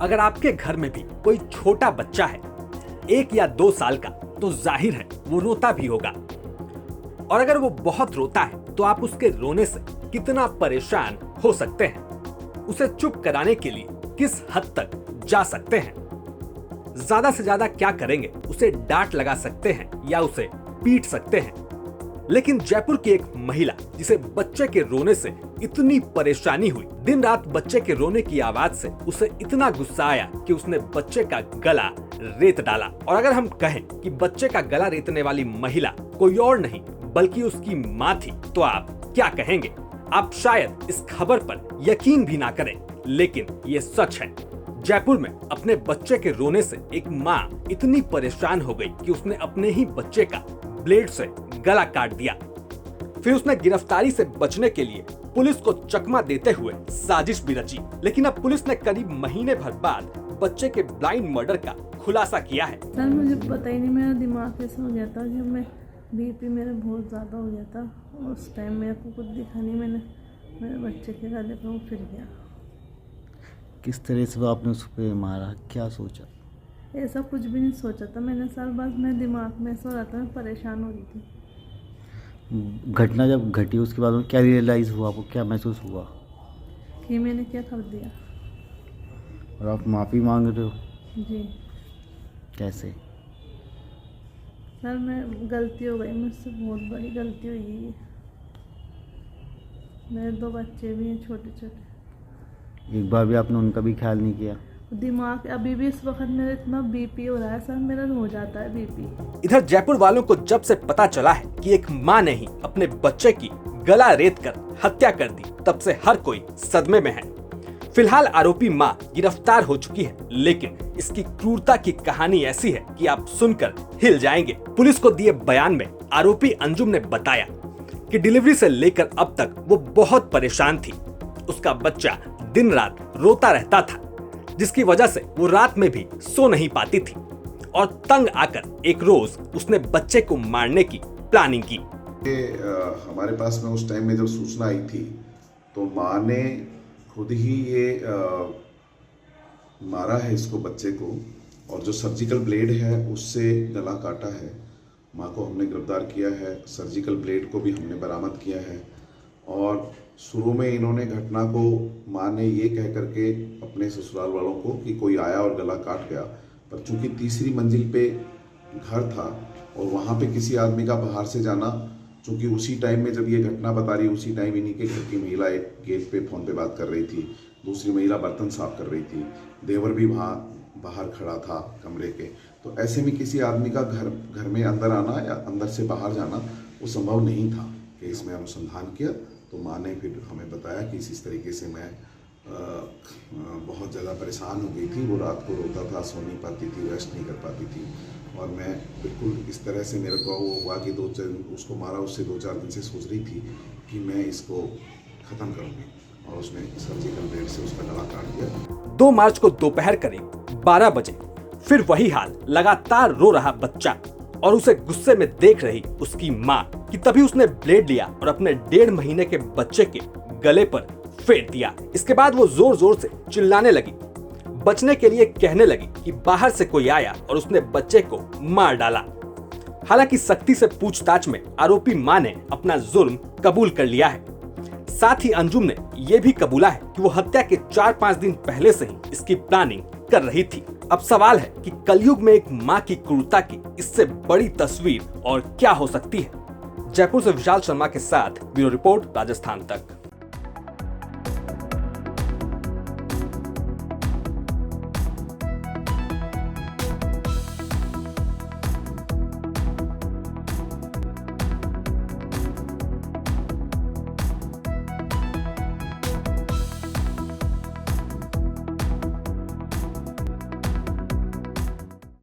अगर आपके घर में भी कोई छोटा बच्चा है 1 या 2 साल का, तो जाहिर है वो रोता भी होगा। और अगर वो बहुत रोता है तो आप उसके रोने से कितना परेशान हो सकते हैं, उसे चुप कराने के लिए किस हद तक जा सकते हैं, ज्यादा से ज्यादा क्या करेंगे, उसे डांट लगा सकते हैं या उसे पीट सकते हैं। लेकिन जयपुर की एक महिला जिसे बच्चे के रोने से इतनी परेशानी हुई, दिन रात बच्चे के रोने की आवाज से उसे इतना गुस्सा आया कि उसने बच्चे का गला रेत डाला। और अगर हम कहें कि बच्चे का गला रेतने वाली महिला कोई और नहीं बल्कि उसकी माँ थी, तो आप क्या कहेंगे? आप शायद इस खबर पर यकीन भी ना करें, लेकिन ये सच है। जयपुर में अपने बच्चे के रोने से एक माँ इतनी परेशान हो गई कि उसने अपने ही बच्चे का ब्लेड से गला काट दिया। फिर उसने गिरफ्तारी से बचने के लिए पुलिस को चकमा देते हुए साजिश भी रची। लेकिन अब पुलिस ने करीब महीने भर बाद बच्चे के ब्लाइंड मर्डर का खुलासा किया है। सर मुझे पता ही नहीं, मेरा दिमाग ऐसा हो गया था कि मैं बीपी मेरा बहुत ज़्यादा हो गया था। उस टाइम मेरे को कुछ दिखा नहीं, मैंने मेरे बच्चे के गले पे वो फिर गया। किस तरह से आपने उस पर मारा, क्या सोचा? ऐसा कुछ भी नहीं सोचा था मैंने सर, बस मेरे दिमाग में ऐसा हो रहा था, मैं परेशान हो रही थी। घटना जब घटी उसके बाद क्या रियलाइज़ हुआ, आपको क्या महसूस हुआ कि मैंने क्या कर दिया? और आप माफ़ी मांग रहे हो? जी कैसे? सर मैं गलती हो गई मुझसे, बहुत बड़ी गलती हुई है। मेरे 2 बच्चे भी हैं छोटे छोटे। एक बार भी आपने उनका भी ख्याल नहीं किया? दिमाग अभी भी इस वक्त मेरा इतना बीपी हो रहा है सर, मेरा हो जाता है बीपी। इधर जयपुर वालों को जब से पता चला है कि एक माँ ने ही अपने बच्चे की गला रेत कर हत्या कर दी, तब से हर कोई सदमे में है। फिलहाल आरोपी माँ गिरफ्तार हो चुकी है, लेकिन इसकी क्रूरता की कहानी ऐसी है कि आप सुनकर हिल जाएंगे। पुलिस को दिए बयान में आरोपी अंजुम ने बताया कि डिलीवरी से लेकर अब तक वो बहुत परेशान थी। उसका बच्चा दिन रात रोता रहता था, जिसकी वजह से वो रात में भी सो नहीं पाती थी। और तंग आकर एक रोज उसने बच्चे को मारने की प्लानिंग की। हमारे पास में उस टाइम में जब सूचना आई थी तो माँ ने खुद ही ये मारा है इसको, बच्चे को, और जो सर्जिकल ब्लेड है उससे गला काटा है। माँ को हमने गिरफ्तार किया है, सर्जिकल ब्लेड को भी हमने बरामद किया है। और शुरू में इन्होंने घटना को, माँ ने ये कह करके अपने ससुराल वालों को कि कोई आया और गला काट गया, पर चूंकि तीसरी मंजिल पे घर था और वहाँ पे किसी आदमी का बाहर से जाना, चूंकि उसी टाइम में जब ये घटना बता रही, उसी टाइम इन्हीं के घर की महिला एक गेट पे फ़ोन पे बात कर रही थी, दूसरी महिला बर्तन साफ कर रही थी, देवर भी वहाँ बाहर खड़ा था कमरे के। तो ऐसे में किसी आदमी का घर में अंदर आना या अंदर से बाहर जाना वो संभव नहीं था। कि इसमें अनुसंधान किया तो माँ ने फिर हमें बताया कि इस तरीके से मैं बहुत ज़्यादा परेशान हो गई थी। वो रात को रोता था, सो नहीं पाती थी, रेस्ट नहीं कर पाती थी, और मैं बिल्कुल इस तरह से मेरे को वो हुआ कि उसको मारा उससे 2-4 दिन से सोच रही थी कि मैं इसको ख़त्म करूँगी, और उसने सर्जिकल ब्लेड से उसका गला काट दिया। 2 मार्च को दोपहर करीब 12 बजे फिर वही हाल, लगातार रो रहा बच्चा और उसे गुस्से में देख रही उसकी माँ कि तभी उसने ब्लेड लिया और अपने 1.5 महीने के बच्चे के गले पर फेंक दिया। इसके बाद वो जोर जोर से चिल्लाने लगी, बचने के लिए कहने लगी कि बाहर से कोई आया और उसने बच्चे को मार डाला। हालांकि सख्ती से पूछताछ में आरोपी माँ ने अपना जुर्म कबूल कर लिया है। साथ ही अंजुम ने यह भी कबूला है कि वो हत्या के 4-5 दिन पहले से ही इसकी प्लानिंग कर रही थी। अब सवाल है कि कलयुग में एक माँ की क्रूरता की इससे बड़ी तस्वीर और क्या हो सकती है। जयपुर से विशाल शर्मा के साथ ब्यूरो रिपोर्ट, राजस्थान तक।